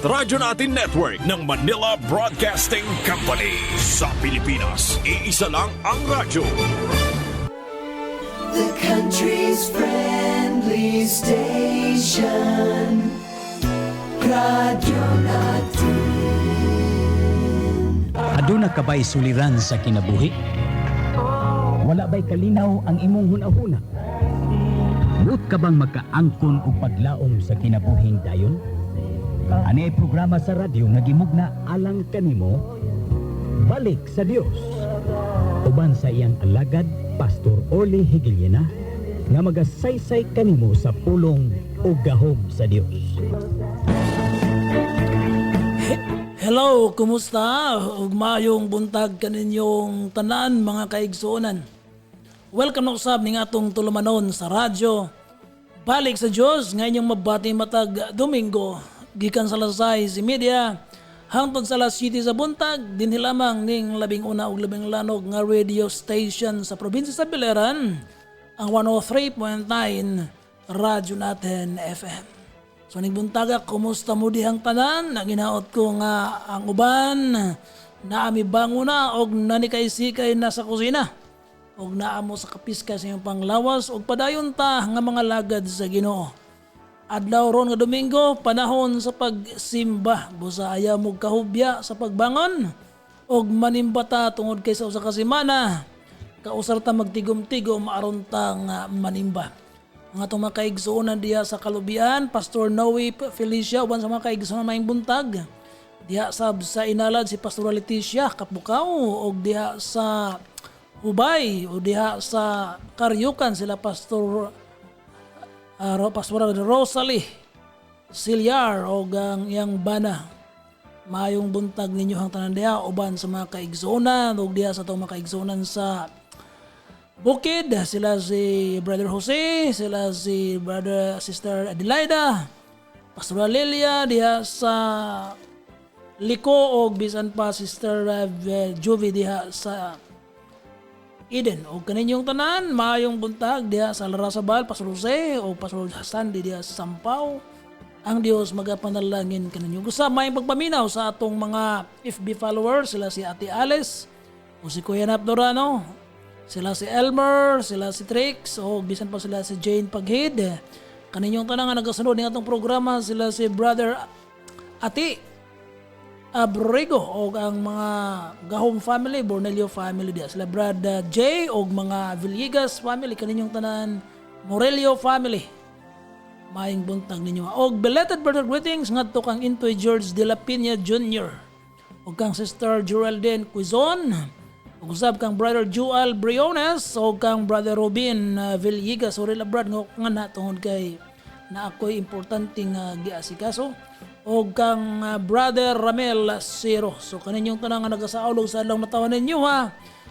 Radyo Natin Network ng Manila Broadcasting Company. Sa Pilipinas, iisa lang ang radyo. The country's friendly station. Radyo Natin. Aduna ka ba'y suliran sa kinabuhi? Wala ba'y kalinaw ang imong hunahuna? Buot ka bang magkaangkon o paglaom sa kinabuhing dayon? Ani ay programa sa radyo nga gimugna alang kanimo Balik sa Dios. Uban sa iyang alagad Pastor Orly Higiliena nga magasaysay kanimo sa pulong o gahom sa Dios. Hello, kumusta? Ug maayong buntag kaninyong tanan mga kaigsuonan. Welcome na usab ning atong tulumanon sa radyo. Balik sa Dios nga inyong mabati matag Domingo gikan sa alas 6 media hangtod sa alas 7 sa buntag dinhi lamang ning 11 ug 12 nga radio station sa probinsya sa Biliran, ang 103.9 Radyo Natin FM. So nagbuntaga, kumusta mo dihang tanan? Naginaot ko nga ang uban naami banguna og nanikay-sikay na sa kusina. Og naamo sa kapiska sa iyong panglawas og padayon ta nga mga lagad sa Ginoo. Adlaw ron nga Domingo, panahon sa pagsimba. Busa ayaw mo kahubya sa pagbangon og manimba ta tungod kay sa usa ka semana. Kausar ta magtigom-tigom aron ta nga manimba. Mga itong mga kaigsuunan diya sa Kalubian, Pastor Noe Felicia, uban sa mga kaigsuunan maing buntag. Diya sa Inalad si Pastor Leticia Kapukaw, o diya sa Hubay, o diya sa Karyukan sila Pastor Rosalie Silyar, o ang iyang bana. Mayong buntag ninyo hang tanan diya, uban sa mga kaigsuunan, o diya sa itong mga kaigsuunan sa Bukid, sila si Brother Jose, sila si Sister Adelaida, Pastor Lilia, diha sa Liko, o bisan pa Sister Juvie diha sa Eden. O kaninyong tanan, maayong buntag diha sa Larasabal, Pastor Jose, o Pastor Sandy diha sa Sampaw. Ang Diyos magapanalangin kaninyo. Gusto may pagpaminaw sa atong mga FB followers, sila si Ate Alice, o si Kuya Nap Dorano, sila si Elmer, sila si Trix, o bisan pa sila si Jane Paghid. Kaninyong tanang nga nagasunod ng atong programa, sila si Brother Ati Abrigo, o ang mga Gahom family, Bornelio family diya. Sila Brother J, o mga Villegas family, kaninyong tanan Morelio family. Maayong buntag ninyo. O belated brother greetings ngadto kang Intoy George de la Pina Jr. O kang Sister Geraldine Quizon, o usab kang Brother Joel Briones, o kang Brother Robin Villegas, o rila brad nga na tungod kay na ako'y importanteng giasikaso, o kang Brother Ramel Siro. So kaninyong tanang nga nagasaulog sa adlaw natawan ninyo ha.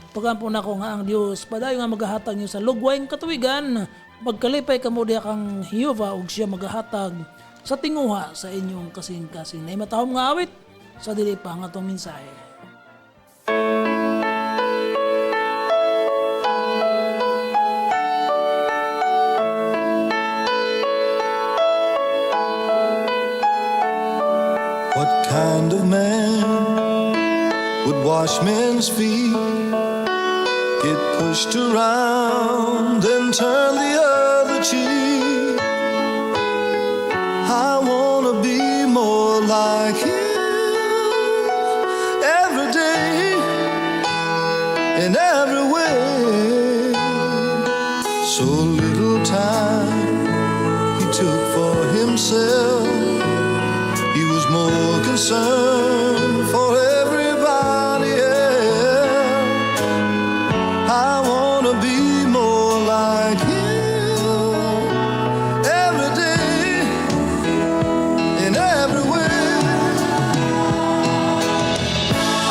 Pagampo na ko nga ang Dios padayon nga magahatag niyo sa lugwayng katuigan, magkalipay kamo diha kang Jehova ug siya magahatag sa tinguha sa inyong kasing-kasing. Nay matahom nga awit sa dili pa nga atong mensahe. What kind of man would wash men's feet, get pushed around, then turn the other cheek? I wanna be more like him every day, in every way. So little time he took for himself, he was more concerned for everybody else. I wanna be more like him every day, in every way.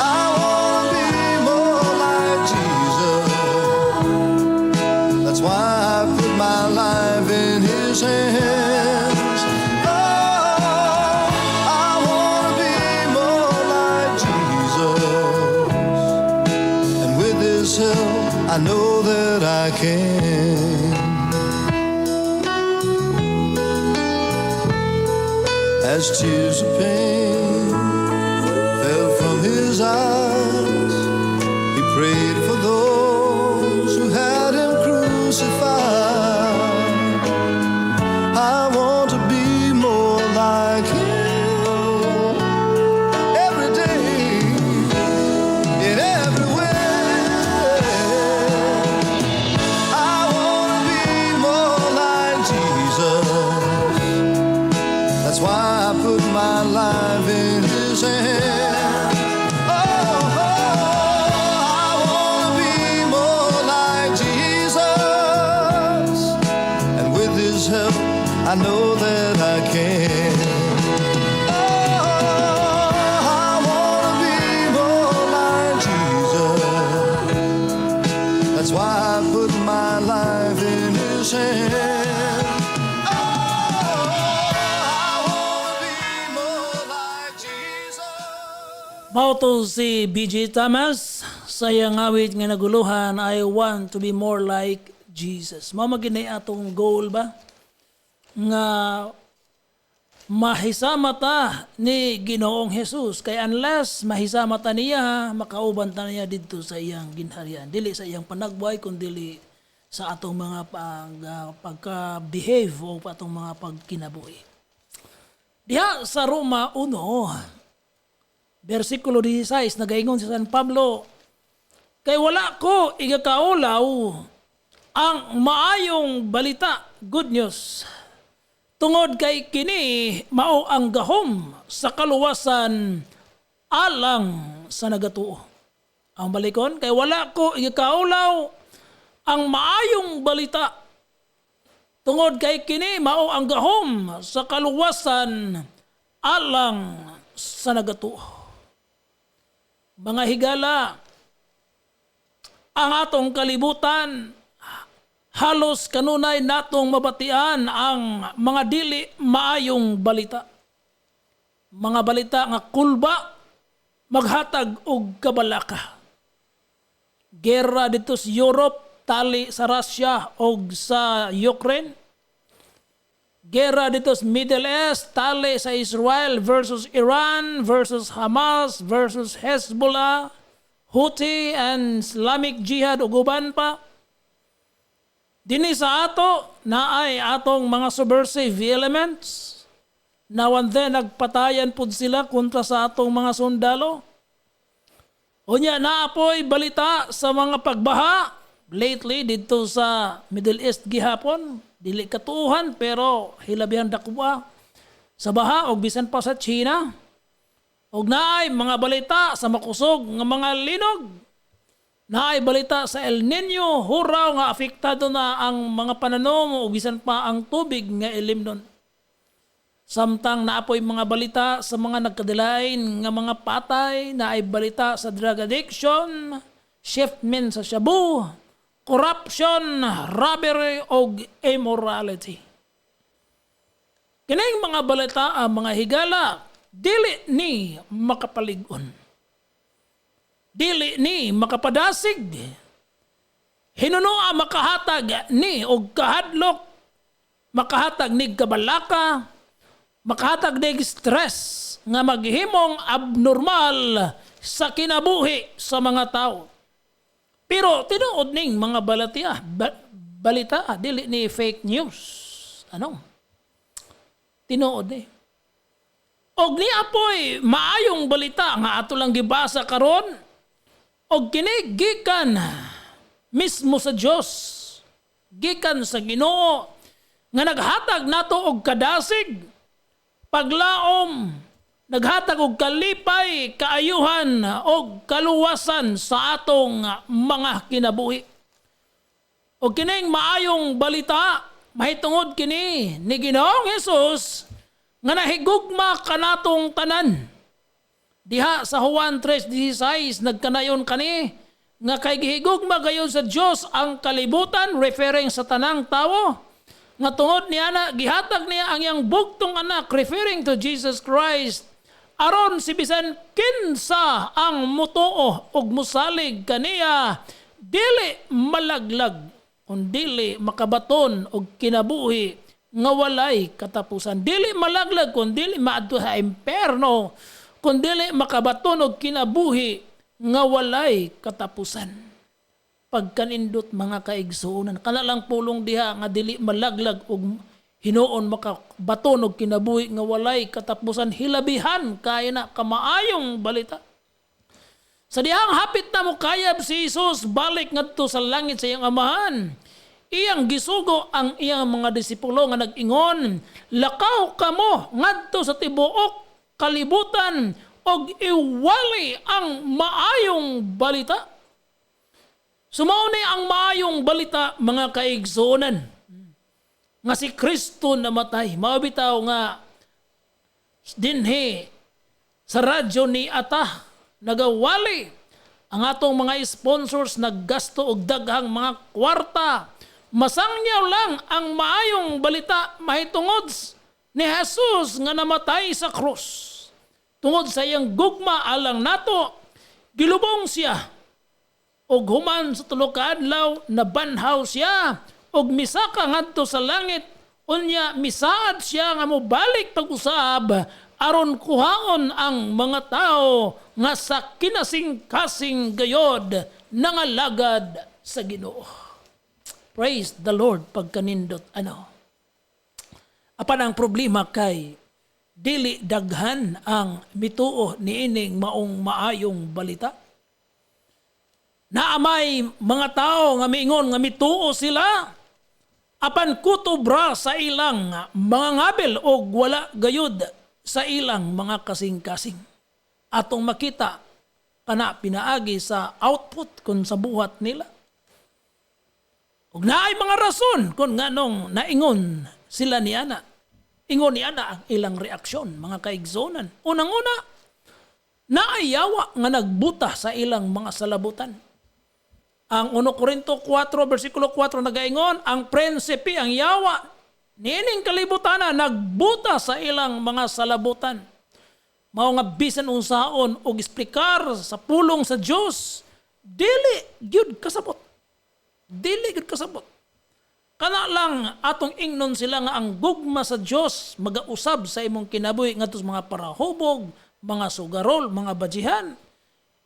I wanna be more like Jesus. That's why I put my life in his hands. Oh, I wanna be more like Jesus. And with his help, I know that I can. As tears of pain life in His hand. Oh, I wanna be more like Jesus, and with His help, I know that I can. That's why I put my life in His hand. Oh, I wanna be more like Jesus. Mao to si B.J. Thomas sa iyang awit nga naguluhan, I want to be more like Jesus. Mao maginay atong goal ba nga mahisama ta ni Ginoong Jesus, kay unless mahisama ta niya, makauban ta niya didto sa iyang ginharian, dili sa iyang panagbuhay kundi sa atong mga pagka-behave o atong mga pagkinabuhi. Diha sa Roma 1 versikulo 16 nagaingon si San Pablo, kay wala ko igakaulaw ang maayong balita, good news, tungod kay kini mao ang gahom sa kaluwasan alang sa nagatuo. Ang balikon, kay wala ko igakaulaw ang maayong balita, tungod kay kini mao ang gahom sa kaluwasan alang sa nagatuo. Mga higala, ang atong kalibutan, halos kanunay natong mabatian ang mga dili maayong balita. Mga balita nga kulba, maghatag og kabalaka. Gera dito sa Europe, tali sa Russia o sa Ukraine. Gera dito sa Middle East, tali sa Israel versus Iran versus Hamas versus Hezbollah, Houthi and Islamic Jihad ug uban pa. Dini sa ato na ay atong mga subversive elements. Now and then nagpatayan pud sila kontra sa atong mga sundalo. Unya naapoy balita sa mga pagbaha lately dito sa Middle East gihapon, dili katuuhan pero hilabihan dakuha sa baha og bisan pa sa China. Og naay mga balita sa makusog nga mga linog. Naay balita sa El Nino, huraw nga apektado na ang mga pananom o bisan pa ang tubig nga ilimnon. Samtang naapoy mga balita sa mga nagkadilain nga mga patay, naay balita sa drug addiction, shiftment sa shabu, corruption, robbery o immorality. Kining mga balita ang mga higala, dili ni makapaligon. Dili ni makapadasig. Hinunoa makahatag ni og kahadlok, makahatag ni kabalaka, makahatag ni stress nga maghimong abnormal sa kinabuhi sa mga tao. Pero tinuod ning mga balita, dili ni fake news. Ano? Tinuod ni. Og ni apoy maayong balita nga ato lang gibasa karon, og kini gikan mismo sa Dios, gikan sa Ginoo nga naghatag nato og kadasig, paglaom, naghatag og kalipay, kaayuhan og kaluwasan sa atong mga kinabuhi. Og kining maayong balita mahitungod kini ni Ginoong Hesus nga nahigugma kanatong tanan. Diha sa Juan 3:16 nagkanayon kani nga kay gihigugma gayon sa Dios ang kalibutan, referring sa tanang tawo, nga tungod niya na gihatag niya ang iyang bugtong anak, referring to Jesus Christ, aron si bisan kinsa ang mutuo og musalig kaniya dili malaglag kundili makabaton og kinabuhi nga walay katapusan. Dili malaglag kundili maadto sa imperno, kundili makabaton og kinabuhi nga walay katapusan. Pagkanindot mga kaigsuonan, kana lang pulong diha nga dili malaglag og hinuon makabaton og kinabuhi nga walay katapusan, hilabihan kay na kamaayong balita. Sa dihang hapit na mo kayab si Jesus balik ngadto sa langit sa iyang amahan, iyang gisugo ang iyang mga disipulo nga nag-ingon, lakaw kamo ngadto sa tibuok kalibutan og iwali ang maayong balita. Sumaunay ang maayong balita, mga kaigsunan, nga si Kristo namatay. Mabitaw nga dinhi sa radyo ni Ata nagawali ang atong mga sponsors naggasto og daghang mga kwarta. Masangyaw lang ang maayong balita mahitungod ni Jesus nga namatay sa krus. Tungod sa iyang gugma alang nato, gilubong siya og human sa tulo ka adlaw nabanhaw siya og misaka ngadto sa langit, unya misaad siya nga mobalik pag-usab aron kuhaon ang mga tao nga sa kinasing-kasing gayod nangalagad sa Ginoo. Praise the Lord pagkanindot Apan ang problema kay dili daghan ang mituo niining maong maayong balita. Naamay mga tao nga miingon nga mituo sila apan kutubra sa ilang mga ngabel o wala gayud sa ilang mga kasing-kasing. Atong makita kana pinaagi sa output kun sa buhat nila. Ug naay mga rason kung nganong naingon sila ni ana. Ingon ni ana ang ilang reaksyon, mga kaigsonan. Unang-una, naayawa nga nagbuta sa ilang mga salabutan. Ang 1 Corinto 4 versikulo 4 nagaingon, ang prinsipe, ang yawa, nining kalibutana, nagbuta sa ilang mga salabutan. Mao nga bisan unsaon og eksplikar sa pulong sa Dios, dili gyud kasabot. Dili gyud kasabot. Kana lang atong ingnon sila nga ang gugma sa Dios magausab sa imong kinabuhi ngadto sa mga parahubog, mga sugarol, mga bajihan.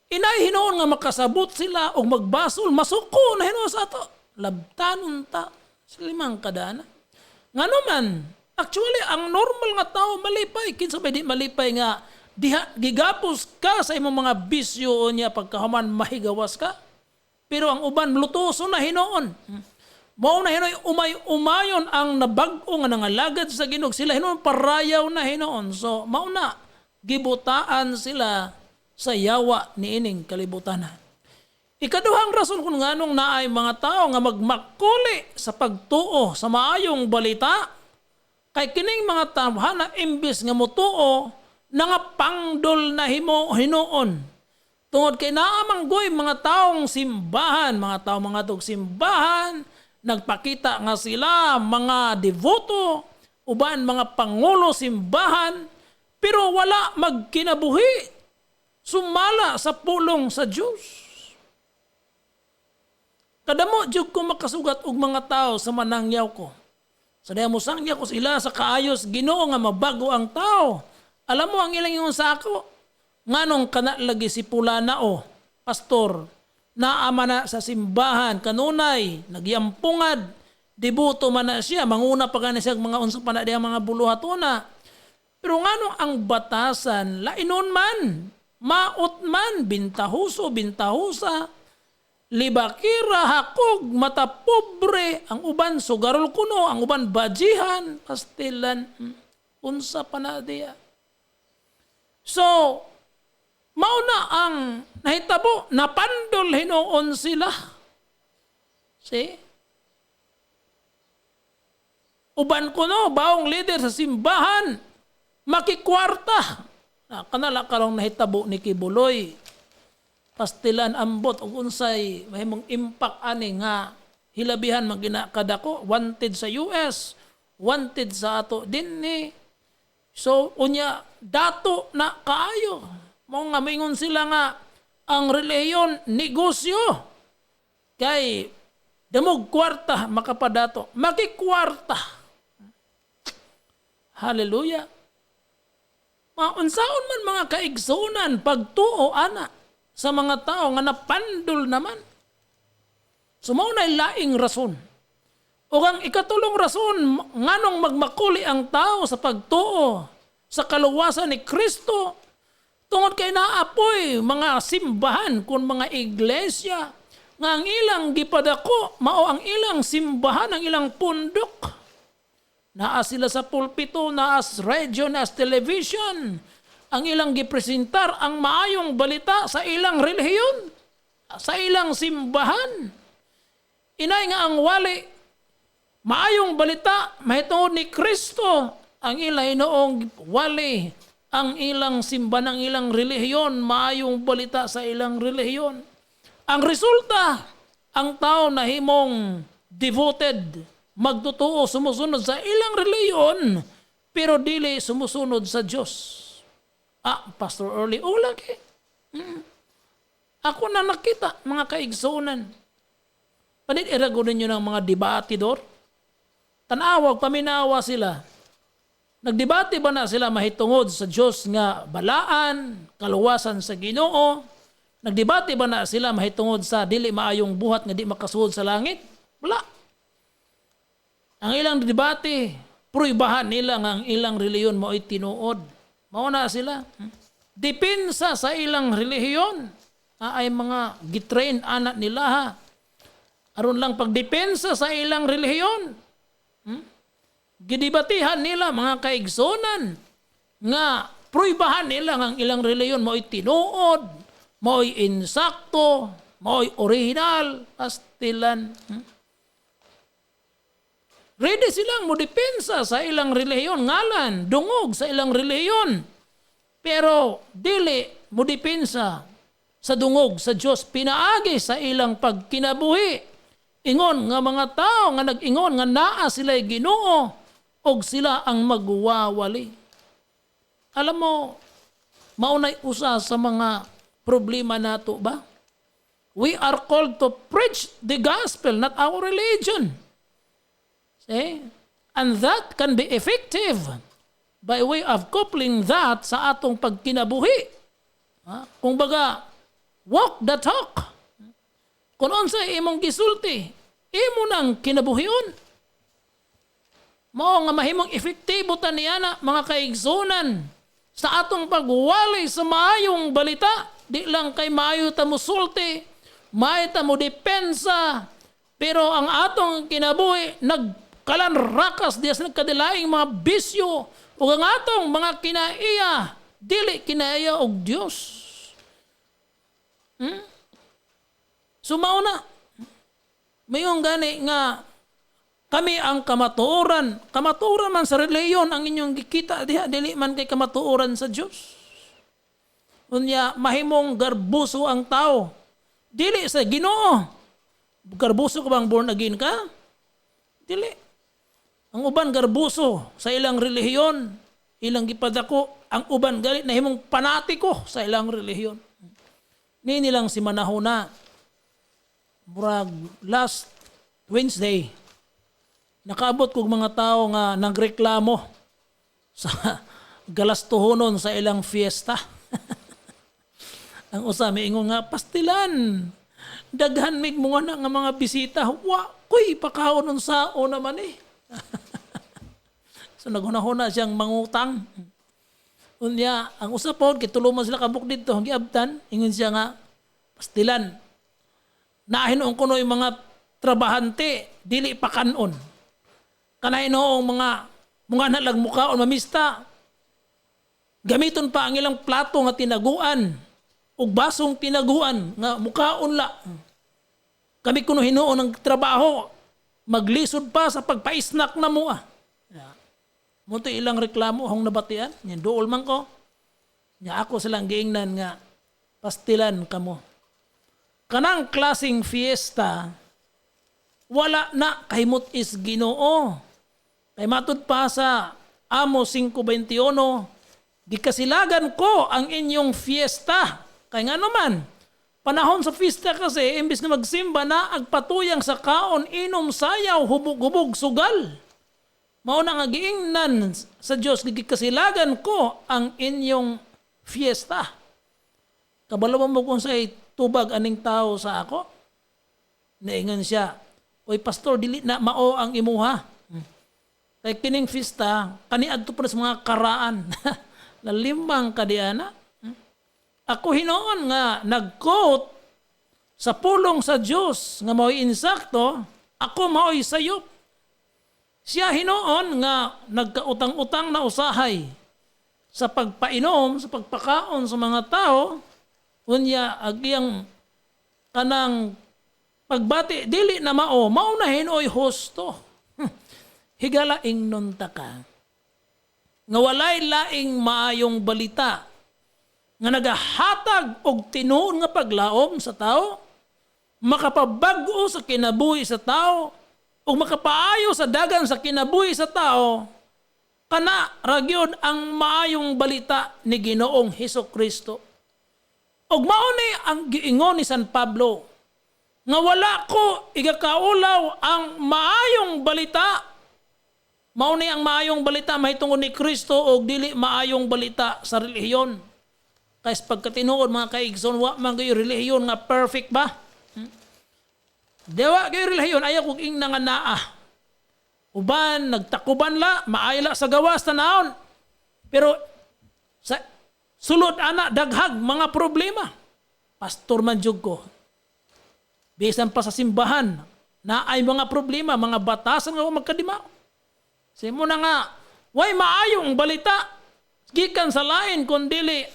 Inay hinuon nga makasabot sila og magbasol, masuko na hinuon sa ato. Labtanon ta sa limang kadana. Ngano man, actually ang normal nga tao malipay, kinsa may di malipay nga diha gigapos ka sa imong mga bisyo niya pagkahuman mahigawas ka. Pero ang uban lutuso na hinuon. Mao na hinoy umayon ang nabag-o nga nangalagad sa Ginoo, sila hinuon parayaw na hinuon. So mao na gibutaan sila sa yawa niining kalibutan. Ikaduhang rason kung nganong naay mga tao nga magmakuli sa pagtuo sa maayong balita, kay kining mga tawhana imbis nga motuo nangapangdol na hinuon. Tungod kay naamanggoy mga taong simbahan, mga taong mga tug simbahan, nagpakita nga sila mga devoto, uban mga pangulo simbahan, pero wala magkinabuhi. Sumala sa pulong sa Diyos. Kadamo jud ko makasugat og mga tao sa manangyaw ko. Sa diha mo sangya ko sila sa kaayos Ginoo nga mabago ang tao. Alam mo ang ilang ingon sa ako, nganong kana lagi si Pulana pastor, naama na sa simbahan kanunay, nagyampungad, debuto man na siya, manguna pa gani siya mga unsa pa na diha mga buluhatuna. Pero nganong ang batasan lainon man, maot man, bintahusa, libakira, hakog, mata pobre, ang uban sugarol kuno, ang uban bajihan, pastilan, unsa pa na diya. So, mauna ang nahitabo, napandol hinuon sila. See? Uban kuno, baong leader sa simbahan, makikwarta. Kanala karong nahitabo ni Kibuloy. Pastilan ambot ug unsay mahimong impact ani nga hilabihan maginakadako, wanted sa US, wanted sa ato dinhi. So unya dato na kaayo. Mao nga mingon sila nga ang relihiyon negosyo. Kay damog kwarta makapadato, makikwarta. Hallelujah. Unsaon man mga kaigsunan pagtuo ana sa mga tao nga napandol naman. Sumao na laing rason. O ang ikatulong rason nganong magmakuli ang tao sa pagtuo sa kaluwasan ni Kristo tungod kay naapoy mga simbahan kun mga iglesia nga ang ilang gipadako mao ang ilang simbahan, ang ilang pundok. Naa sila sa pulpito, naas radio, naas television. ang ilang gipresentar ang maayong balita sa ilang relihiyon, sa ilang simbahan. Inay nga ang wali maayong balita mahitungod ni Kristo, ang ilay noong wali ang ilang simbahan, ang ilang relihiyon, maayong balita sa ilang relihiyon. Ang resulta, ang tao na himong devoted, magtutuo, sumusunod sa ilang relihiyon, pero dili sumusunod sa Diyos. Pastor Early, lagi. Ako na nakita, mga kaigsunan. Panit iragunin nyo ng mga debatidor. Tanawag, paminawa sila. Nagdebate ba na sila mahitungod sa Diyos nga balaan, kaluwasan sa Ginoo? Nagdebate ba na sila mahitungod sa dili maayong buhat nga di makasuod sa langit? Wala. Ang ilang debate, pruibahan nila nga ang ilang reliyon mo ay tinuod. Mauna sila. Depensa sa ilang relihiyon ay mga gitrain anak nila ha. Aron lang pagdepensa sa ilang relihiyon. Gidibatihan nila mga kaigsonan nga pruibahan nila ang ilang reliyon mo ay tinuod, mo ay insakto, mo ay original, pastilan. Ready silang mo depensa sa ilang relihiyon, ngalan, dungog sa ilang relihiyon. Pero dili mo depensa sa dungog sa Diyos, pinaagi sa ilang pagkinabuhi. Ingon nga mga tao nga nag-ingon nga naa sila'y Ginoo og sila ang magwawali. Alam mo, maunay usa sa mga problema nato ba? We are called to preach the gospel, not our religion. See? And that can be effective by way of coupling that sa atong pagkinabuhi. Kung baga, walk the talk. Kung unsa imong gisulti, imo nang kinabuhion. Mao nga mahimong efektibo ta niya na mga kaigsunan sa atong pagwali sa maayong balita. Di lang kay maayo ta mo sulti, maayo ta mo depensa, pero ang atong kinabuhi nagkalanrakas diya sa nagkadilaing mga bisyo o ang atong mga kinaiya, dili kinaiya og Dios. Sumauna, mayong gani nga kami ang kamatuoran. Kamatuoran man sa reliyon ang inyong gikita diha, dili man kay kamatuoran sa Dios. Unya mahimong garbuso ang tao. Dili sa Ginoo. Garbuso ka bang born again ka? Dili. Ang uban garbuso sa ilang relihiyon, ilang gipadako, ang uban galit na himong panatiko sa ilang relihiyon. Nilang si Manahuna, murag last Wednesday, nakaabot kog mga tao nga nagreklamo sa galastuhonon sa ilang fiesta. Ang usa miingon nga, pastilan, daghan mig mga nga mga bisita, wa koy pakaon unsao naman eh. So naghunahuna siyang mangutang. Unya, ang usa pod kituluman sila kabuk didto, giabtan, ingon siya nga, pastilan, nahinon kuno yung mga trabahante, dili pa kanon. Kanay noong mga nalag mukaon mamista, gamiton pa ang ilang plato nga tinaguan, ug basong tinaguan nga mukaon la. Kami kuno hinuon ng trabaho, maglisod pa sa pagpaisnak na mo. Munto ilang reklamo hong nabatian, yan duol man ko. Nya ako silang giingnan nga pastilan kamo. Kanang klaseng fiesta, wala na kahimot is Ginoo. Kay matud pa sa Amos 5:21, gikasilagan ko ang inyong fiesta. Kay nga naman, panahon sa fiesta kasi, imbis na magsimba na, agpatuyang sa kaon, inom, sayaw, hubog-hubog, sugal. Mauna nga giingnan sa Diyos, gikasilagan ko ang inyong fiesta. Kabalawan mo kung sa'y tubag aning tao sa ako? Naingan siya, oy pastor, dili na mao ang imuha. Kay kining fiesta, kaniadto pa sa mga karaan. Lalimbang kadiana. Ako hinoon nga nag-quote sa pulong sa Diyos nga mao'y insakto, ako mao'y sayop. Siya hinoon nga nagkautang-utang na usahay sa pagpainom, sa pagpakaon sa mga tao, unya agyang kanang pagbati dili na maunahin oy husto. Higala ingnon ta ka. Nga walay laing maayong balita nga nagahatag og tinuod nga paglaom sa tao, makapabag-o sa kinabuhi sa tao, ug makapaayo sa dagan sa kinabuhi sa tao, kana ragyod ang maayong balita ni Ginoong Hesukristo. Ug mao ni ang giingon ni San Pablo nga wala ko igakaulaw ang maayong balita. Mao ni ang maayong balita mahitungod ni Kristo o dili maayong balita sa relihiyon. Kaya pagkatinuod mga kaigsoon, wa man kayo relihiyon nga perfect ba? Dewa kayo relihiyon, ayaw kong ing nanganaa. Uban, nagtakuban la, maayla sa gawas tanaon. Pero sa sulod ana, daghag mga problema. Pastor man jud ko. Bisan pa sa simbahan, na ay mga problema, mga batasan nga magkadima. Sa mo na nga, way maayong balita, gikan sa lain kundili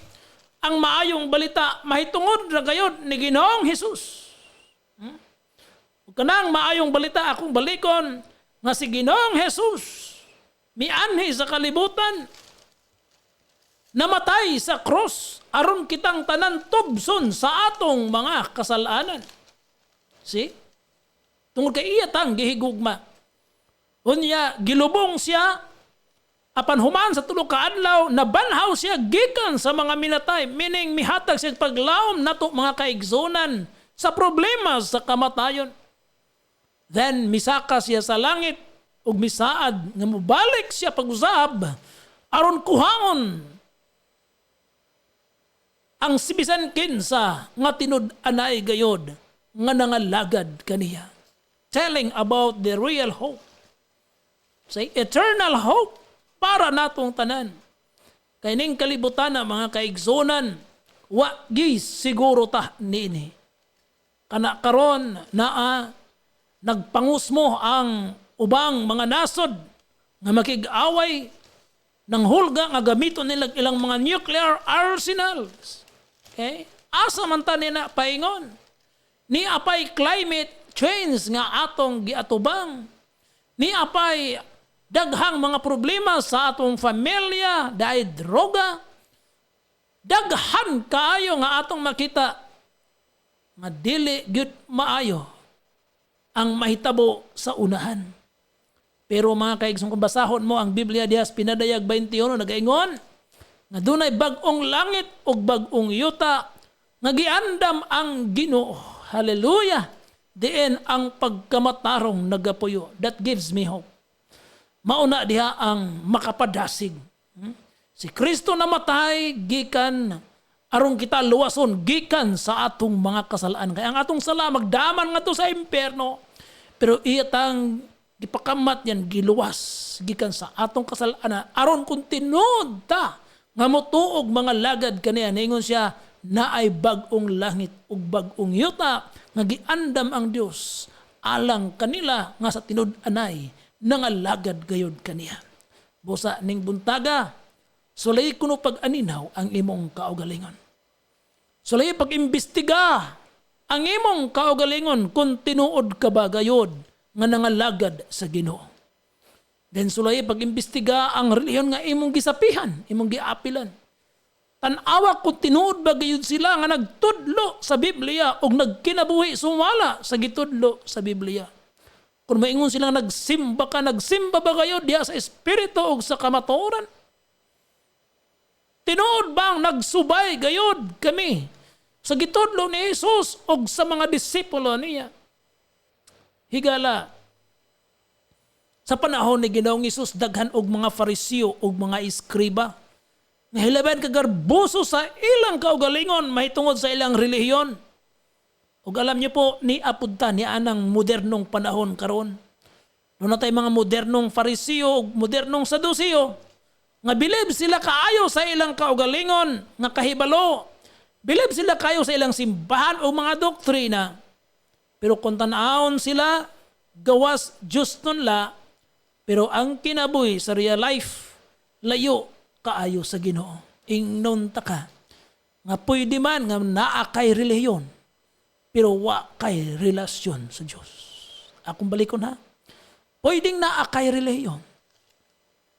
ang maayong balita mahitungod ra gayud ni Ginoong Hesus. Kanang maayong balita akong balikon nga si Ginoong Hesus mianhi sa kalibutan, namatay sa cross aron kitang tanan tubson sa atong mga kasalanan. See? Tungod kay iya tang gihigugma. Unya gilubong siya apan human sa tulo ka adlaw nabanhaw siya gikan sa mga minatay, meaning mihatag siya paglaom nato mga kaigsunan sa problema sa kamatayon. Then misaka siya sa langit ug misaad nga mobalik siya pag-usab aron kuhaon ang sibisan kinsa nga tinud-anay gayod nga nangalagad kaniya. Telling about the real hope. Say eternal hope para natong tanan. Kay ning kalibutan na mga kaigsunan, wa gis siguro ta niini. Kana karon naa nagpangusmo ang ubang mga nasod nga makig-away ng hulga nga gamiton nila ilang mga nuclear arsenals. Okay? Asa man ta nina paingon? Ni apay climate change nga atong giatubang. Ni apay daghang mga problema sa atong pamilya, dahil droga. Daghan kaayo nga atong makita nga dili gyud maayo ang mahitabo sa unahan. Pero mga kaigsoon, kung basahon mo ang Biblia diyas pinadayag 21 nagaingon nga dunay bag-ong langit ug bag-ong yuta nga giandam ang Ginoo. Hallelujah! Diin ang pagkamatarong nagapuyo. That gives me hope. Mauna diha ang makapadasig. Si Kristo namatay gikan aron kita luwason gikan sa atong mga kasalaan. Kaya ang atong sala magdaman nga to sa impierno. Pero iyatang gipakamat yan giluwas gikan sa atong kasalaan aron kung tinud ta nga motuog mga lagad kaniya. Ningon siya na ay bag-ong langit ug bag-ong yuta nga giandam ang Dios alang kanila nga sa tinud-anay nangalagad gayod kaniya. Busa ning buntaga, sulay kuno pag-aninaw ang imong kaugalingon. Sulay pag-imbestiga ang imong kaugalingon kung tinuod ka ba gayod nga nangalagad sa Ginoo. Then sulay pag-imbestiga ang relihiyon nga imong gisapihan, imong giapilan. Tan-awa kung tinuod ba gayud sila nga nagtudlo sa Biblia o nagkinabuhi sumala sa gitudlo sa Biblia. Kung maingon silang nagsimba ba kayo diya sa espiritu o sa kamatuoran? Tinuod bang nagsubay gayod kami sa gitudlo ni Jesus o sa mga disipulo niya? Higala, sa panahon ni Ginoong Hesus, daghan og mga Fariseo og mga iskriba. Nahilaban kagarbuso sa ilang kaugalingon mahitungod sa ilang relihiyon. Ug alam niyo po, ni apudta ni anang modernong panahon karon. Doon na tayo mga modernong Fariseo ug modernong Saduseo. Nga bilib sila kaayo sa ilang kaugalingon nga kahibalo. Bilib sila kayo sa ilang simbahan o mga doktrina. Pero kung tanaon sila, gawas just nun la, pero ang kinabuhi sa real life, layo kaayo sa Ginoo. Ingnon ta ka nga pwede man nga naa kay relihiyon pero wa kay relasyon sa Dios. Akong balikon ha. Pwedeng naa kay relihiyon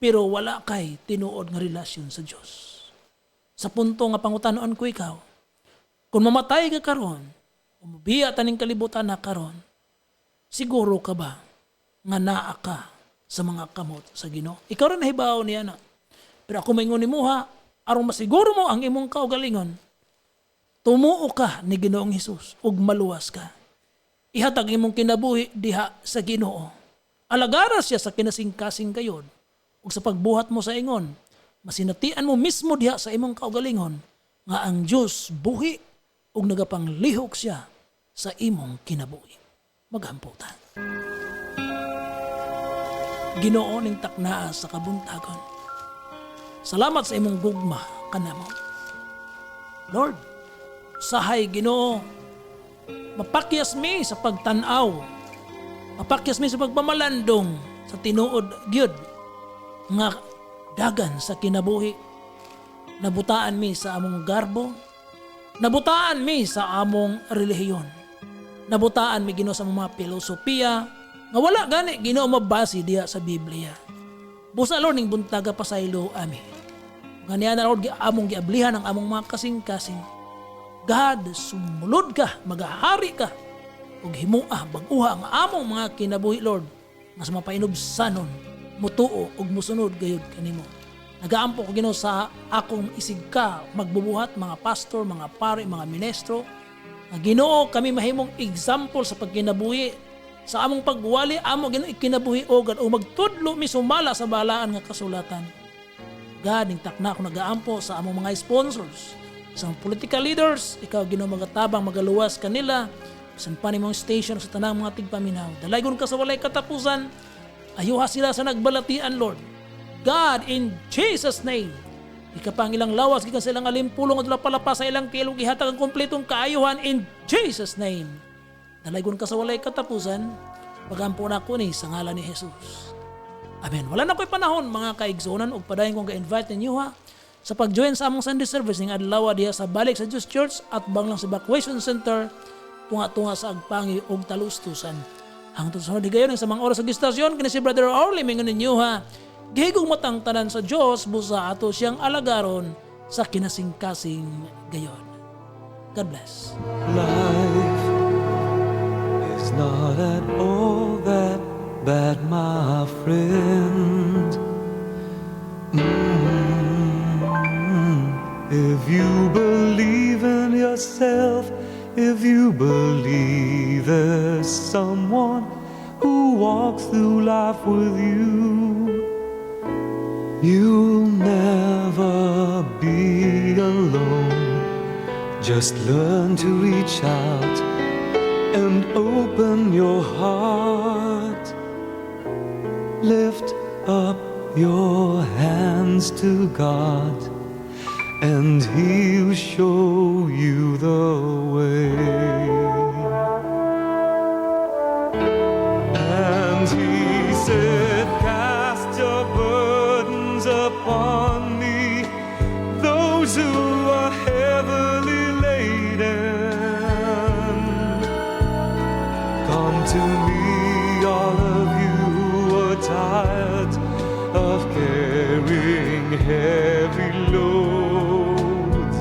pero wala kay tinuod nga relasyon sa Dios. Sa punto nga pangutanon ko ikaw, kung mamatay ka karon, umubiya taning kalibutan na karon, siguro ka ba nga naa ka sa mga kamot sa Ginoo? Ikaw rin nahibaw niya na. Pero ako maingon nimo ha, aron masiguro mo ang imong kaugalingon, tumuo ka ni Ginoong Hesus ug maluwas ka. Ihatag imong kinabuhi diha sa Ginoo. Alagaras siya sa kinasingkasing kayod ug sa pagbuhat mo sa ingon, masinatian mo mismo diha sa imong kaugalingon nga ang Dios buhi ug nagapanglihok siya sa imong kinabuhi. Maghamputan. Ginoo ning taknaa sa kabuntagon. Salamat sa imong gugma kanamo. Lord, sahay Ginoo, mapakyas mi sa pagtanaw, mapakyas mi sa pagpamalandong sa tinuod gyud nga dagan sa kinabuhi. Nabutaan mi sa among garbo, nabutaan mi sa among relihiyon, nabutaan mi Ginoo sa among mga filosofiya nga wala gani Ginoo mabasi diha sa Biblia. Busa Lord ning buntaga pasaylo ami. Ganiya na Lord among giablihan ang among mga kasing-kasing. God, sumulod ka, magahari ka ug himua bag-uha ang among mga kinabuhi Lord nga sa mapainubsanon mutuo ug musunod gayud kanimo. Nagaampo ko Ginoo sa akong isig ka magbubuhat mga pastor, mga pari, mga ministro. Nga Ginoo kami mahimong example sa pagkinabuhi sa among pagwali amo Ginoo ikinabuhi ogad o magtudlo mi sumala sa balaan nga kasulatan. God, ning takna ko nagaampo sa among mga sponsors, sa mga political leaders, ikaw Ginoo magatabang magaluwas kanila bisan pa nimong station sa tanang mga tigpaminaw. Dalaygon ka sa walay katapusan. Ayuha sila sa nagbalatian Lord. God, in Jesus name, ikapang ilang lawas gikan sa ilang alimpulong at palapa sa ilang tiilog ihatag ang kompletong kaayuhan in Jesus name. Dalaygon ka sa walay katapusan, pagampo na ko ni sa ngalan ni Jesus. Amen. Wala na ko'y panahon mga kaigsonan ug padayon kong ga-invite ninyo ha sa pag-join sa among Sunday service ning adlaw diha sa balik sa Diyos Church at banglang sa Evacuation Center tunga-tunga sa Agpangi ug Talustusan. Hangtod sa higayon sa mga oras sa gistasyon kini si Brother Orly mingon ninyo ha. Gihigong matang tanan sa Dios busa ato siyang alagaron sa kinasingkasing gayon. God bless. Life is not at all that bad, my friend. If you believe in yourself, if you believe there's someone who walks through life with you, you'll never be alone. Just learn to reach out and open your heart. Lift up your hands to God, and He'll show you the way. And He said, cast your burdens upon me, those who are heavily laden. Come to me, all of you who are tired of carrying heavy loads.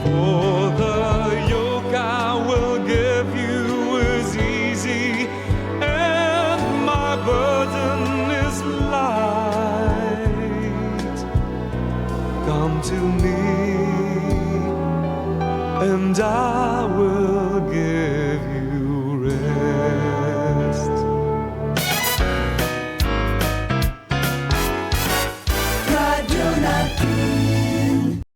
For the yoke I will give you is easy, and my burden is light. Come to me, and I will give you